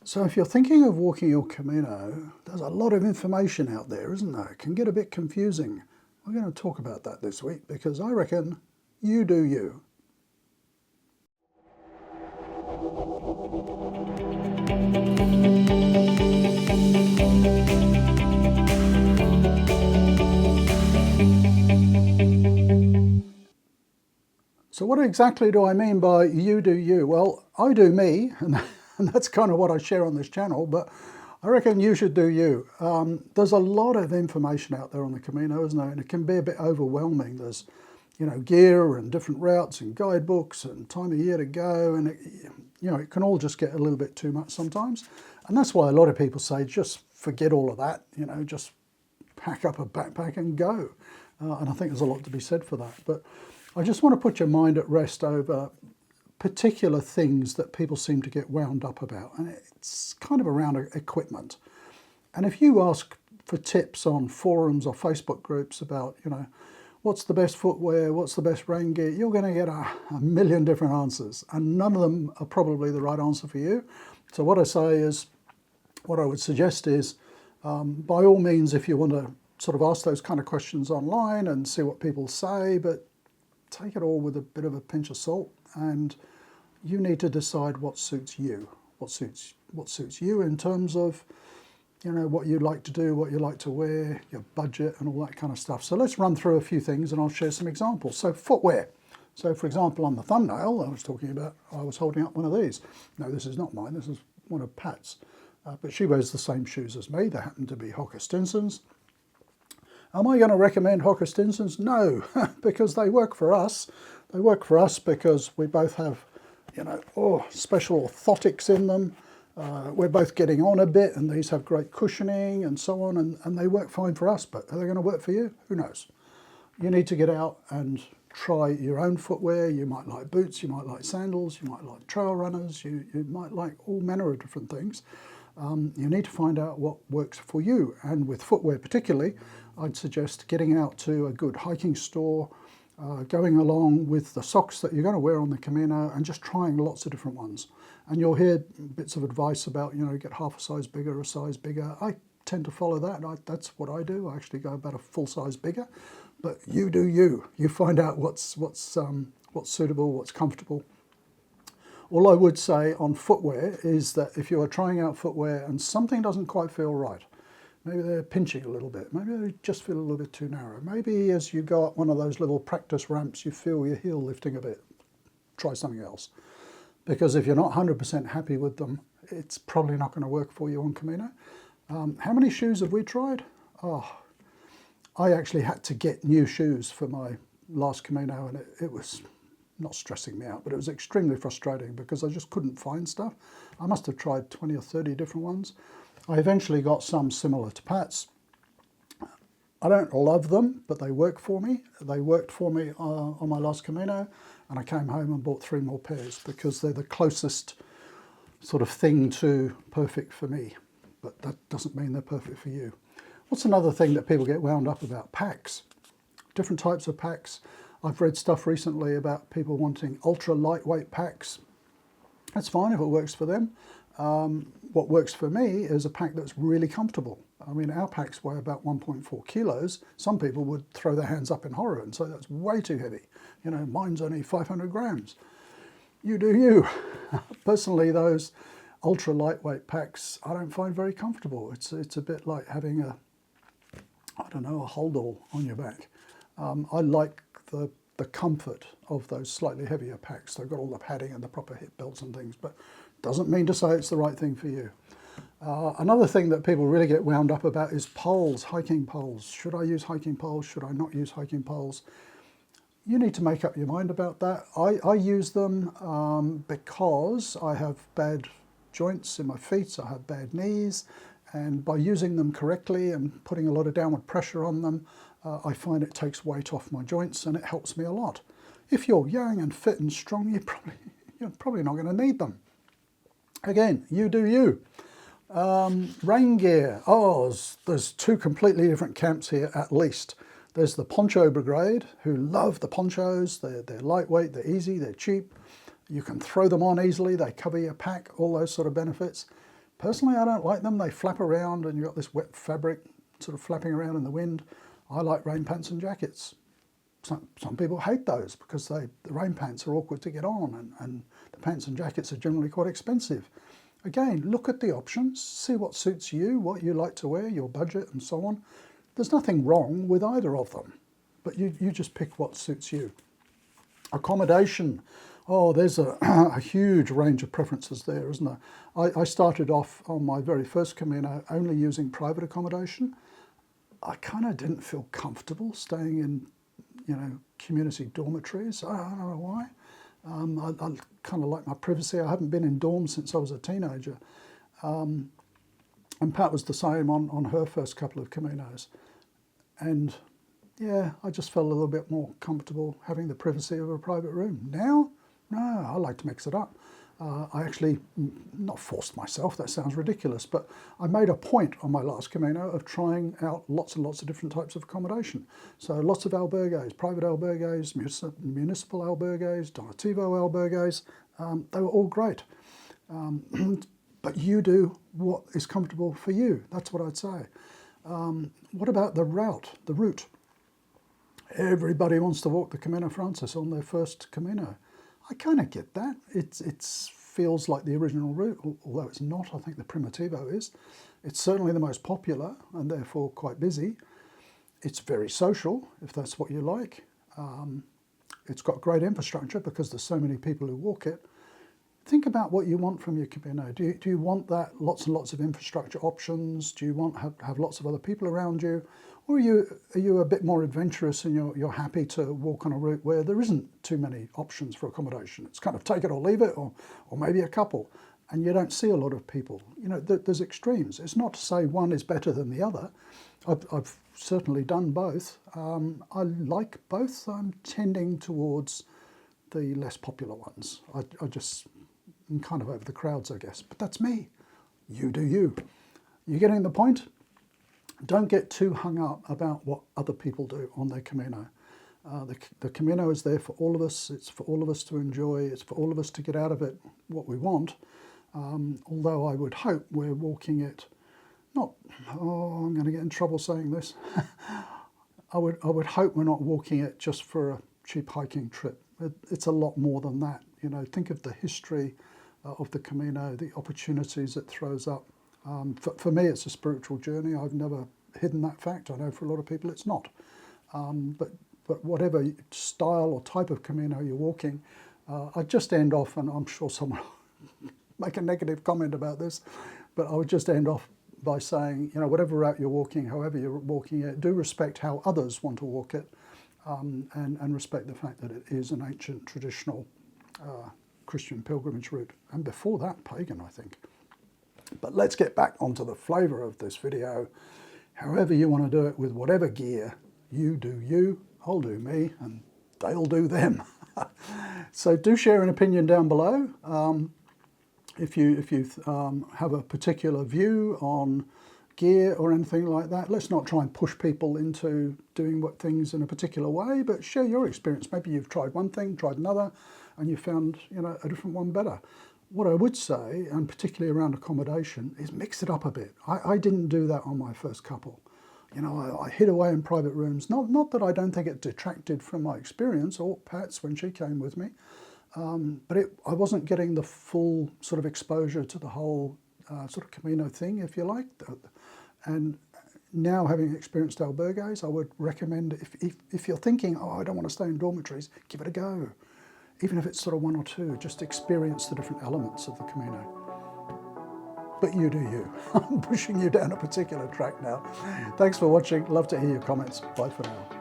So if you're thinking of walking your Camino, there's a lot of information out there, isn't there? It can get a bit confusing. We're going to talk about that this week because I reckon you do you. So what exactly do I mean by you do you? Well, I do me, and that's kind of what I share on this channel, but I reckon you should do you. There's a lot of information out there on the Camino, isn't there? And it can be a bit overwhelming. There's, gear and different routes and guidebooks and time of year to go, and it can all just get a little bit too much sometimes. And that's why a lot of people say, just forget all of that, just pack up a backpack and go. And I think there's a lot to be said for that. But I just want to put your mind at rest over particular things that people seem to get wound up about, and it's kind of around equipment. And if you ask for tips on forums or Facebook groups about, what's the best footwear, what's the best rain gear, you're going to get a million different answers, and none of them are probably the right answer for you. So what I would suggest is, by all means, if you want to sort of ask those kind of questions online and see what people say, but take it all with a bit of a pinch of salt, and you need to decide what suits you, what suits you in terms of, what you like to do, what you like to wear, your budget and all that kind of stuff. So let's run through a few things and I'll share some examples. So footwear. So for example, on the thumbnail, I was holding up one of these. No, this is not mine, this is one of Pat's. But she wears the same shoes as me. They happen to be Hoka Stinsons. Am I going to recommend Hoka Stinsons? No, because they work for us. They work for us because we both have, special orthotics in them. We're both getting on a bit, and these have great cushioning and so on, and they work fine for us, but are they going to work for you? Who knows? You need to get out and try your own footwear. You might like boots, you might like sandals, you might like trail runners, you might like all manner of different things. You need to find out what works for you, and with footwear particularly, I'd suggest getting out to a good hiking store, going along with the socks that you're going to wear on the Camino and just trying lots of different ones. And you'll hear bits of advice about, get half a size bigger, a size bigger. I tend to follow that. That's what I do. I actually go about a full size bigger. But you do you. You find out what's suitable, what's comfortable. All I would say on footwear is that if you are trying out footwear and something doesn't quite feel right, maybe they're pinching a little bit, maybe they just feel a little bit too narrow, maybe as you go up one of those little practice ramps you feel your heel lifting a bit, try something else. Because if you're not 100% happy with them, it's probably not going to work for you on Camino. How many shoes have we tried? I actually had to get new shoes for my last Camino, and it was not stressing me out, but it was extremely frustrating because I just couldn't find stuff. I must have tried 20 or 30 different ones. I eventually got some similar to Pat's. I don't love them, but they work for me. They worked for me on my last Camino, and I came home and bought 3 more pairs because they're the closest sort of thing to perfect for me, but that doesn't mean they're perfect for you. What's another thing that people get wound up about? Packs. Different types of packs. I've read stuff recently about people wanting ultra lightweight packs. That's fine if it works for them. What works for me is a pack that's really comfortable. I mean, our packs weigh about 1.4 kilos. Some people would throw their hands up in horror and say that's way too heavy. Mine's only 500 grams. You do you. Personally, those ultra lightweight packs I don't find very comfortable. It's a bit like having a holdall on your back. I like the comfort of those slightly heavier packs. They've got all the padding and the proper hip belts and things, but doesn't mean to say it's the right thing for you. Another thing that people really get wound up about is poles, hiking poles. Should I use hiking poles? Should I not use hiking poles? You need to make up your mind about that. I use them because I have bad joints in my feet, I have bad knees, and by using them correctly and putting a lot of downward pressure on them, I find it takes weight off my joints and it helps me a lot. If you're young and fit and strong, you're probably not going to need them. Again, you do you. Rain gear. There's 2 completely different camps here at least. There's the poncho brigade who love the ponchos. They're lightweight, they're easy, they're cheap. You can throw them on easily, they cover your pack, all those sort of benefits. Personally, I don't like them. They flap around and you've got this wet fabric sort of flapping around in the wind. I like rain pants and jackets. Some people hate those because the rain pants are awkward to get on, and the pants and jackets are generally quite expensive. Again, look at the options, see what suits you, what you like to wear, your budget and so on. There's nothing wrong with either of them, but you just pick what suits you. Accommodation. Oh, there's a huge range of preferences there, isn't there? I started off on my very first Camino only using private accommodation. I kind of didn't feel comfortable staying in, community dormitories. I don't know why. I kind of like my privacy. I haven't been in dorms since I was a teenager. And Pat was the same on her first couple of Caminos. And yeah, I just felt a little bit more comfortable having the privacy of a private room. Now, no, I like to mix it up. I actually, not forced myself, that sounds ridiculous, but I made a point on my last Camino of trying out lots and lots of different types of accommodation. So lots of albergues, private albergues, municipal albergues, donativo albergues, they were all great. But you do what is comfortable for you, that's what I'd say. What about the route? Everybody wants to walk the Camino Frances on their first Camino. I kind of get that. It feels like the original route, although it's not. I think the Primitivo is. It's certainly the most popular and therefore quite busy. It's very social, if that's what you like. It's got great infrastructure because there's so many people who walk it. Think about what you want from your Camino. Do you want that lots and lots of infrastructure options? Do you want have lots of other people around you? Or are you a bit more adventurous and you're happy to walk on a route where there isn't too many options for accommodation? It's kind of take it or leave it, or maybe a couple, and you don't see a lot of people. There's extremes. It's not to say one is better than the other. I've certainly done both. I like both. I'm tending towards the less popular ones. I'm kind of over the crowds, I guess, but that's me. You do you. You getting the point? Don't get too hung up about what other people do on their Camino. The Camino is there for all of us. It's for all of us to enjoy. It's for all of us to get out of it what we want. Although I would hope we're walking it, I'm going to get in trouble saying this. I would hope we're not walking it just for a cheap hiking trip. It's a lot more than that. Think of the history of the Camino, the opportunities it throws up. For me, it's a spiritual journey. I've never hidden that fact. I know for a lot of people it's not. But whatever style or type of Camino you're walking, I just end off, and I'm sure someone will make a negative comment about this, but I would just end off by saying, whatever route you're walking, however you're walking it, do respect how others want to walk it, and respect the fact that it is an ancient, traditional Christian pilgrimage route, and before that, pagan, I think. But let's get back onto the flavour of this video. However you want to do it, with whatever gear, you do you, I'll do me, and they'll do them. So do share an opinion down below. If you have a particular view on gear or anything like that, let's not try and push people into doing things in a particular way, but share your experience. Maybe you've tried one thing, tried another, and you found a different one better. What I would say, and particularly around accommodation, is mix it up a bit. I didn't do that on my first couple. I hid away in private rooms. Not that I don't think it detracted from my experience, or Pat's when she came with me, but I wasn't getting the full sort of exposure to the whole sort of Camino thing, if you like. And now, having experienced albergues, I would recommend, if you're thinking, I don't want to stay in dormitories, give it a go. Even if it's sort of one or two, just experience the different elements of the Camino. But you do you. I'm pushing you down a particular track now. Thanks for watching. Love to hear your comments. Bye for now.